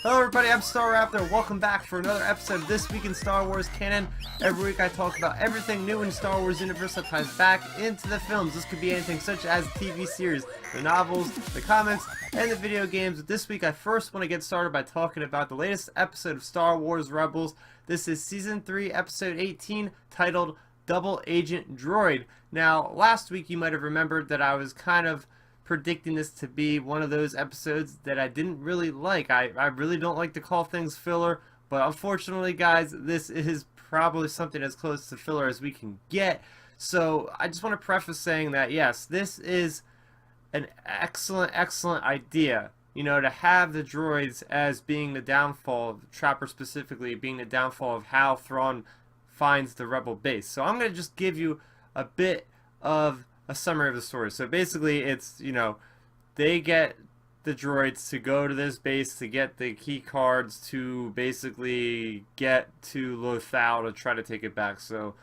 Hello everybody, I'm Star Raptor. Welcome back for another episode of This Week in Star Wars Canon. Every week I talk about everything new in the Star Wars universe that ties back into the films. This could be anything such as TV series, the novels, the comics, and the video games. But this week I first want to get started by talking about the latest episode of Star Wars Rebels. This is Season 3, Episode 18, titled Double Agent Droid. Now, last week you might have remembered that I was kind of predicting this to be one of those episodes that I didn't really like. I really don't like to call things filler, but unfortunately, guys, this is probably something as close to filler as we can get. So I just want to preface saying that, yes, this is an excellent idea. You know, to have the droids as being the downfall, of Chopper specifically being the downfall of how Thrawn finds the rebel base. So I'm going to just give you a bit of a summary of the story. So basically it's, you know, they get the droids to go to this base to get the key cards to basically get to Lothal to try to take it back. So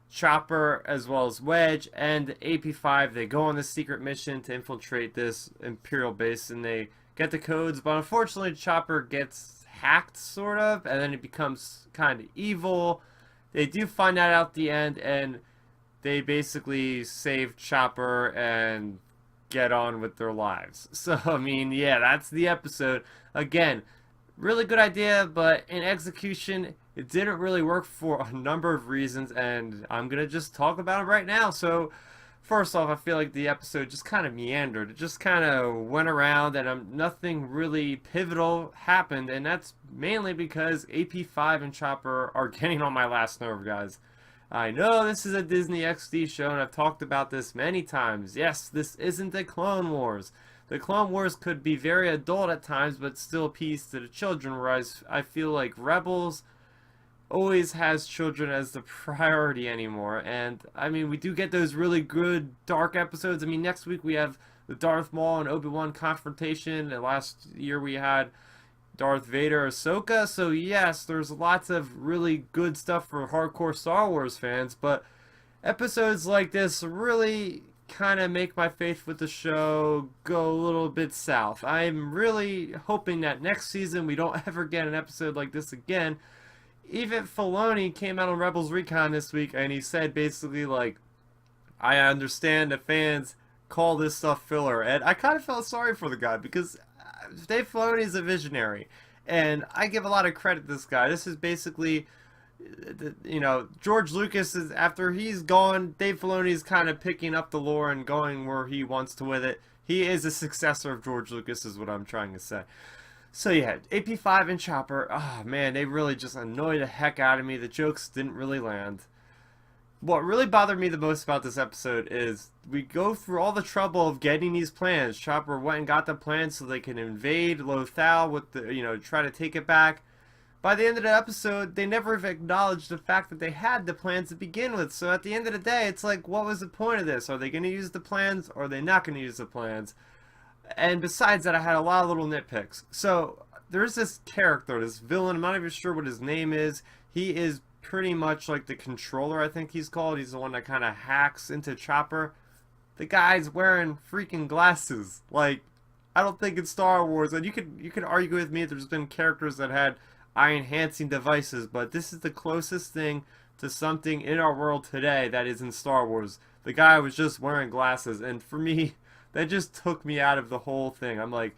Chopper as well as Wedge and AP5, they go on this secret mission to infiltrate this Imperial base, and they get the codes, but unfortunately Chopper gets hacked sort of, and then he becomes kind of evil. They do find that out at the end, and they basically save Chopper and get on with their lives. So, I mean, yeah, that's the episode. Again, really good idea, but in execution, it didn't really work for a number of reasons, and I'm going to just talk about it right now. So, first off, I feel like the episode just kind of meandered. It just kind of went around, and nothing really pivotal happened, and that's mainly because AP5 and Chopper are getting on my last nerve, guys. I know this is a Disney XD show, and I've talked about this many times. Yes, this isn't the Clone Wars. The Clone Wars could be very adult at times, but still appease to the children, whereas I feel like Rebels always has children as the priority anymore. And, I mean, we do get those really good dark episodes. I mean, next week we have the Darth Maul and Obi-Wan confrontation, and last year we had Darth Vader, Ahsoka. So yes, there's lots of really good stuff for hardcore Star Wars fans, but episodes like this really kind of make my faith with the show go a little bit south. I'm really hoping that next season we don't ever get an episode like this again. Even Filoni came out on Rebels Recon this week, and he said basically like, I understand the fans call this stuff filler, and I kind of felt sorry for the guy because Dave Filoni is a visionary, and I give a lot of credit to this guy. This is basically, you know, George Lucas is, after he's gone, Dave Filoni is kind of picking up the lore and going where he wants to with it. He is a successor of George Lucas, is what I'm trying to say. So yeah, AP5 and Chopper, oh man, they really just annoyed the heck out of me. The jokes didn't really land. What really bothered me the most about this episode is we go through all the trouble of getting these plans. Chopper went and got the plans so they can invade Lothal with the, you know, try to take it back. By the end of the episode, they never have acknowledged the fact that they had the plans to begin with. So at the end of the day, it's like, what was the point of this? Are they going to use the plans, or are they not going to use the plans? And besides that, I had a lot of little nitpicks. So there's this character, this villain, I'm not even sure what his name is. He is pretty much like the controller, I think he's called. He's the one that kind of hacks into Chopper. The guy's wearing freaking glasses. Like, I don't think in Star Wars, and you could argue with me, there's been characters that had eye-enhancing devices, but this is the closest thing to something in our world today that is in Star Wars. The guy was just wearing glasses, and for me, that just took me out of the whole thing. I'm like,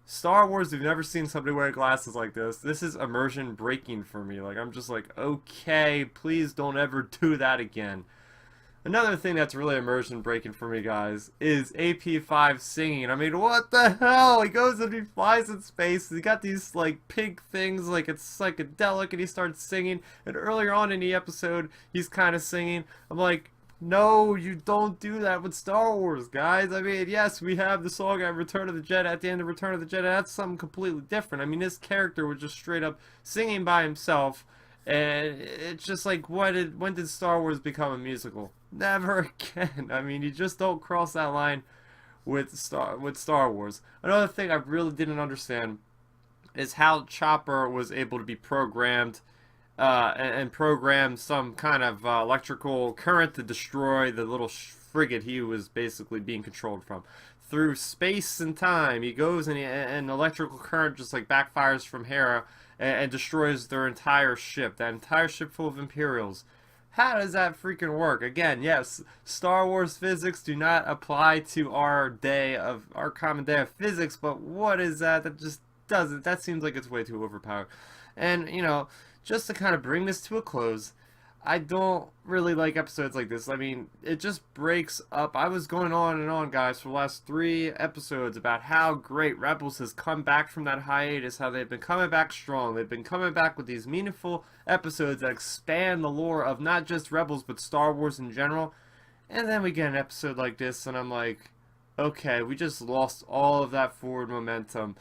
Star Wars, we've never seen somebody wear glasses like this. This is immersion breaking for me. Like, I'm just like, okay, please don't ever do that again. Another thing that's really immersion breaking for me, guys, is AP5 singing. I mean, what the hell? He goes and he flies in space. He got these, like, pink things, like it's psychedelic, and he starts singing. And earlier on in the episode, he's kind of singing. I'm like, no, you don't do that with Star Wars, guys. I mean, yes, we have the song at Return of the Jedi, at the end of Return of the Jedi. That's something completely different. I mean, this character was just straight up singing by himself, and it's just like, when did Star Wars become a musical? Never again. I mean, you just don't cross that line with Star Wars. Another thing I really didn't understand is how Chopper was able to be programmed and program some kind of electrical current to destroy the little frigate he was basically being controlled from. through space and time. He goes and an electrical current just like backfires from Hera and destroys their entire ship, that entire ship full of Imperials. How does that freaking work? Again, yes, Star Wars physics do not apply to our common day of physics, but what is that? That just doesn't. That seems like it's way too overpowered. And, you know, just to kind of bring this to a close, I don't really like episodes like this. I mean, it just breaks up. I was going on and on, guys, for the last 3 episodes about how great Rebels has come back from that hiatus, how they've been coming back strong. They've been coming back with these meaningful episodes that expand the lore of not just Rebels, but Star Wars in general. And then we get an episode like this, and I'm like, okay, we just lost all of that forward momentum.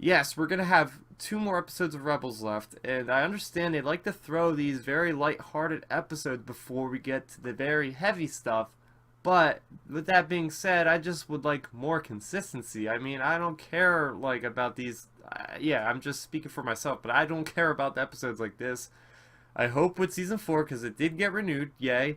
Yes, we're going to have 2 more episodes of Rebels left, and I understand they like to throw these very light-hearted episodes before we get to the very heavy stuff, but with that being said, I just would like more consistency. I mean, I don't care, like, about these, yeah, I'm just speaking for myself, but I don't care about the episodes like this. I hope with Season 4, because it did get renewed, yay,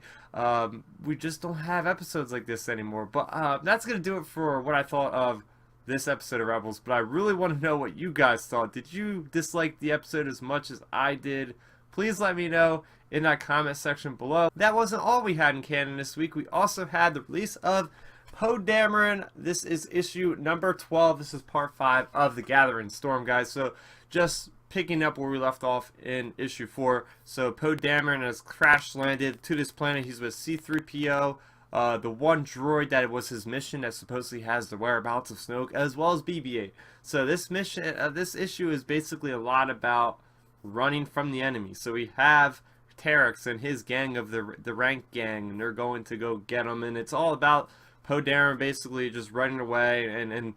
we just don't have episodes like this anymore, but that's going to do it for what I thought of this episode of Rebels, but I really want to know what you guys thought. Did you dislike the episode as much as I did? Please let me know in that comment section below. That wasn't all we had in canon this week. We also had the release of Poe Dameron. This is issue number 12. This is part 5 of The Gathering Storm, guys. So just picking up where we left off in issue 4. So Poe Dameron has crash landed to this planet. He's with C-3PO. The one droid that was his mission that supposedly has the whereabouts of Snoke, as well as BB-8. So this mission, this issue is basically a lot about running from the enemy. So we have Terex and his gang of the rank gang, and they're going to go get him, and it's all about Poe Dameron basically just running away, and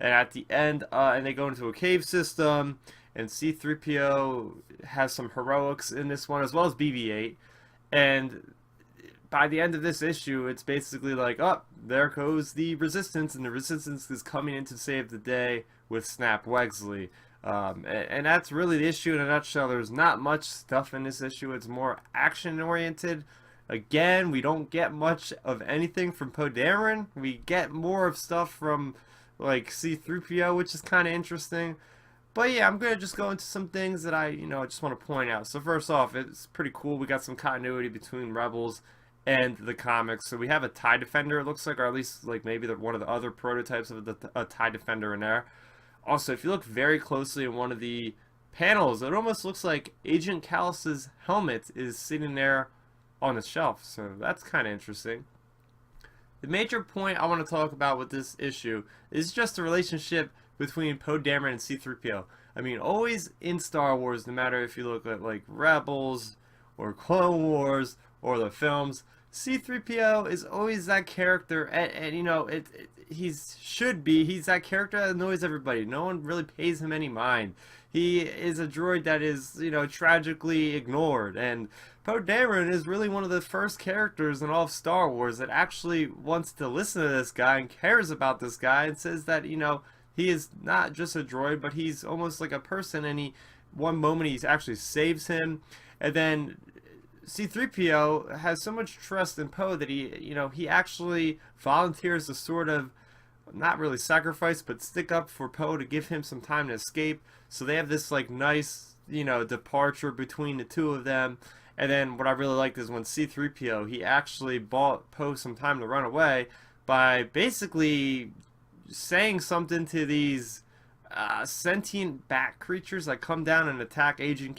at the end, and they go into a cave system, and C-3PO has some heroics in this one, as well as BB-8, and by the end of this issue, it's basically like, oh, there goes the Resistance, and the Resistance is coming in to save the day with Snap Wexley. And that's really the issue in a nutshell. There's not much stuff in this issue. It's more action-oriented. Again, we don't get much of anything from Poe Dameron. We get more of stuff from, like, C-3PO, which is kind of interesting. But yeah, I'm going to just go into some things that I just want to point out. So first off, it's pretty cool. We got some continuity between Rebels and the comics. So we have a TIE Defender, it looks like, or at least like maybe one of the other prototypes of a TIE Defender in there. Also, if you look very closely in one of the panels, it almost looks like Agent Callus's helmet is sitting there on the shelf. So that's kind of interesting. The major point I want to talk about with this issue is just the relationship between Poe Dameron and C-3PO. I mean, always in Star Wars, no matter if you look at like Rebels or Clone Wars or the films, C-3PO is always that character, and you know, he's that character that annoys everybody. No one really pays him any mind. He is a droid that is, you know, tragically ignored, and Poe Dameron is really one of the first characters in all of Star Wars that actually wants to listen to this guy and cares about this guy and says that, you know, he is not just a droid, but he's almost like a person, and one moment he actually saves him, and then C-3PO has so much trust in Poe that he actually volunteers to sort of, not really sacrifice, but stick up for Poe to give him some time to escape. So they have this like nice, departure between the two of them. And then what I really liked is when C-3PO, he actually bought Poe some time to run away by basically saying something to these sentient bat creatures that come down and attack Agent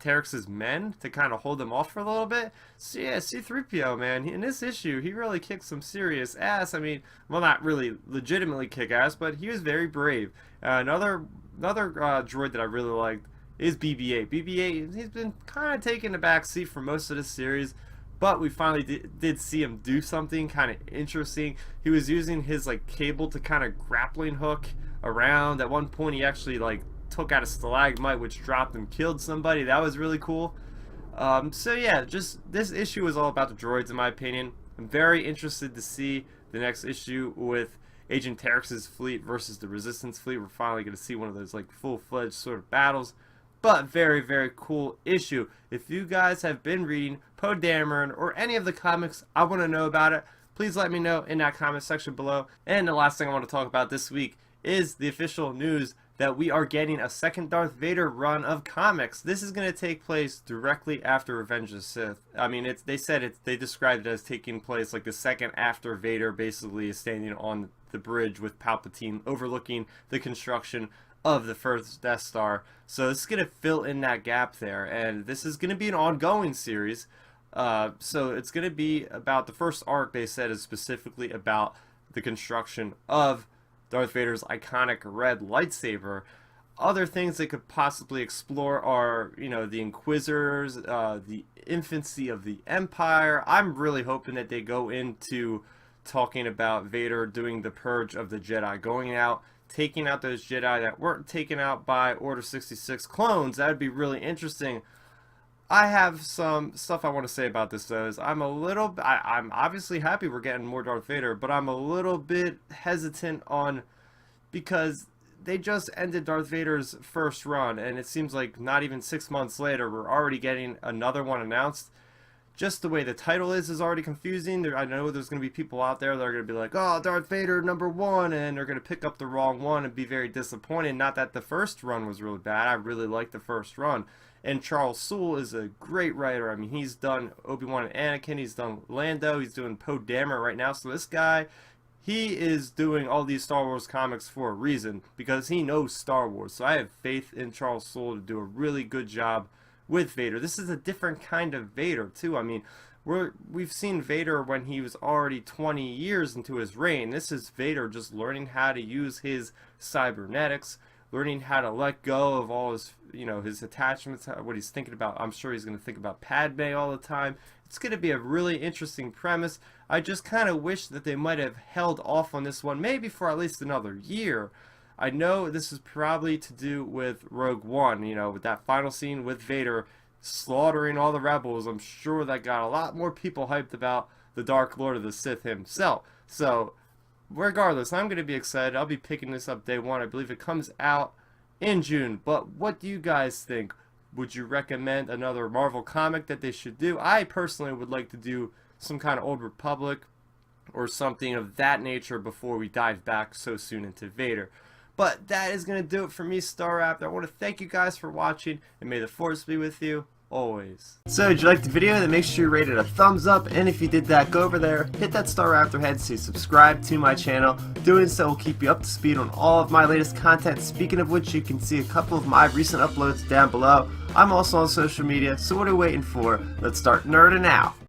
Terex's men to kind of hold them off for a little bit. So yeah, C-3PO, man, in this issue, he really kicked some serious ass. I mean, well, not really legitimately kick ass, but he was very brave. Another droid that I really liked is BB-8. BB-8, he's been kind of taking the back seat for most of this series, but we finally did see him do something kind of interesting. He was using his like cable to kind of grappling hook around. At one point, he actually like took out a stalagmite which dropped and killed somebody. That was really cool. So yeah, just this issue is all about the droids in my opinion. I'm very interested to see the next issue with Agent Terex's fleet versus the Resistance fleet. We're finally going to see one of those like full-fledged sort of battles. But very, very cool issue. If you guys have been reading Poe Dameron or any of the comics, I want to know about it. please let me know in that comment section below. And the last thing I want to talk about this week is the official news that we are getting a second Darth Vader run of comics. This is going to take place directly after Revenge of the Sith. I mean, they described it as taking place like the second after Vader basically is standing on the bridge with Palpatine overlooking the construction of the first Death Star. So this is going to fill in that gap there, and this is going to be an ongoing series. So it's going to be about the first arc. They said is specifically about the construction of Darth Vader's iconic red lightsaber. Other things they could possibly explore are, you know, the Inquisitors, the infancy of the Empire. I'm really hoping that they go into talking about Vader doing the purge of the Jedi, going out, taking out those Jedi that weren't taken out by Order 66 clones. That would be really interesting. I have some stuff I want to say about this though. I'm obviously happy we're getting more Darth Vader, but I'm a little bit hesitant on, because they just ended Darth Vader's first run, and it seems like not even 6 months later we're already getting another one announced. Just the way the title is already confusing. I know there's going to be people out there that are going to be like, oh, Darth Vader #1, and they're going to pick up the wrong one and be very disappointed. Not that the first run was really bad. I really liked the first run. And Charles Soule is a great writer. I mean, he's done Obi-Wan and Anakin. He's done Lando. He's doing Poe Dameron right now. So this guy, he is doing all these Star Wars comics for a reason, because he knows Star Wars. So I have faith in Charles Soule to do a really good job with Vader. This is a different kind of Vader too. I mean, we've seen Vader when he was already 20 years into his reign. This is Vader just learning how to use his cybernetics, learning how to let go of all his, you know, his attachments, what he's thinking about. I'm sure he's going to think about Padme all the time. It's going to be a really interesting premise. I just kind of wish that they might have held off on this one, maybe for at least another year. I know this is probably to do with Rogue One, you know, with that final scene with Vader slaughtering all the rebels. I'm sure that got a lot more people hyped about the Dark Lord of the Sith himself. So regardless, I'm going to be excited. I'll be picking this up day one. I believe it comes out in June. But what do you guys think? Would you recommend another Marvel comic that they should do? I personally would like to do some kind of Old Republic or something of that nature before we dive back so soon into Vader. But that is going to do it for me, Star Raptor. I want to thank you guys for watching, and may the Force be with you always. So, did you like the video? Then make sure you rate it a thumbs up, and if you did that, go over there, hit that Star Raptor head to subscribe to my channel. Doing so will keep you up to speed on all of my latest content. Speaking of which, you can see a couple of my recent uploads down below. I'm also on social media, so what are you waiting for? Let's start nerding out.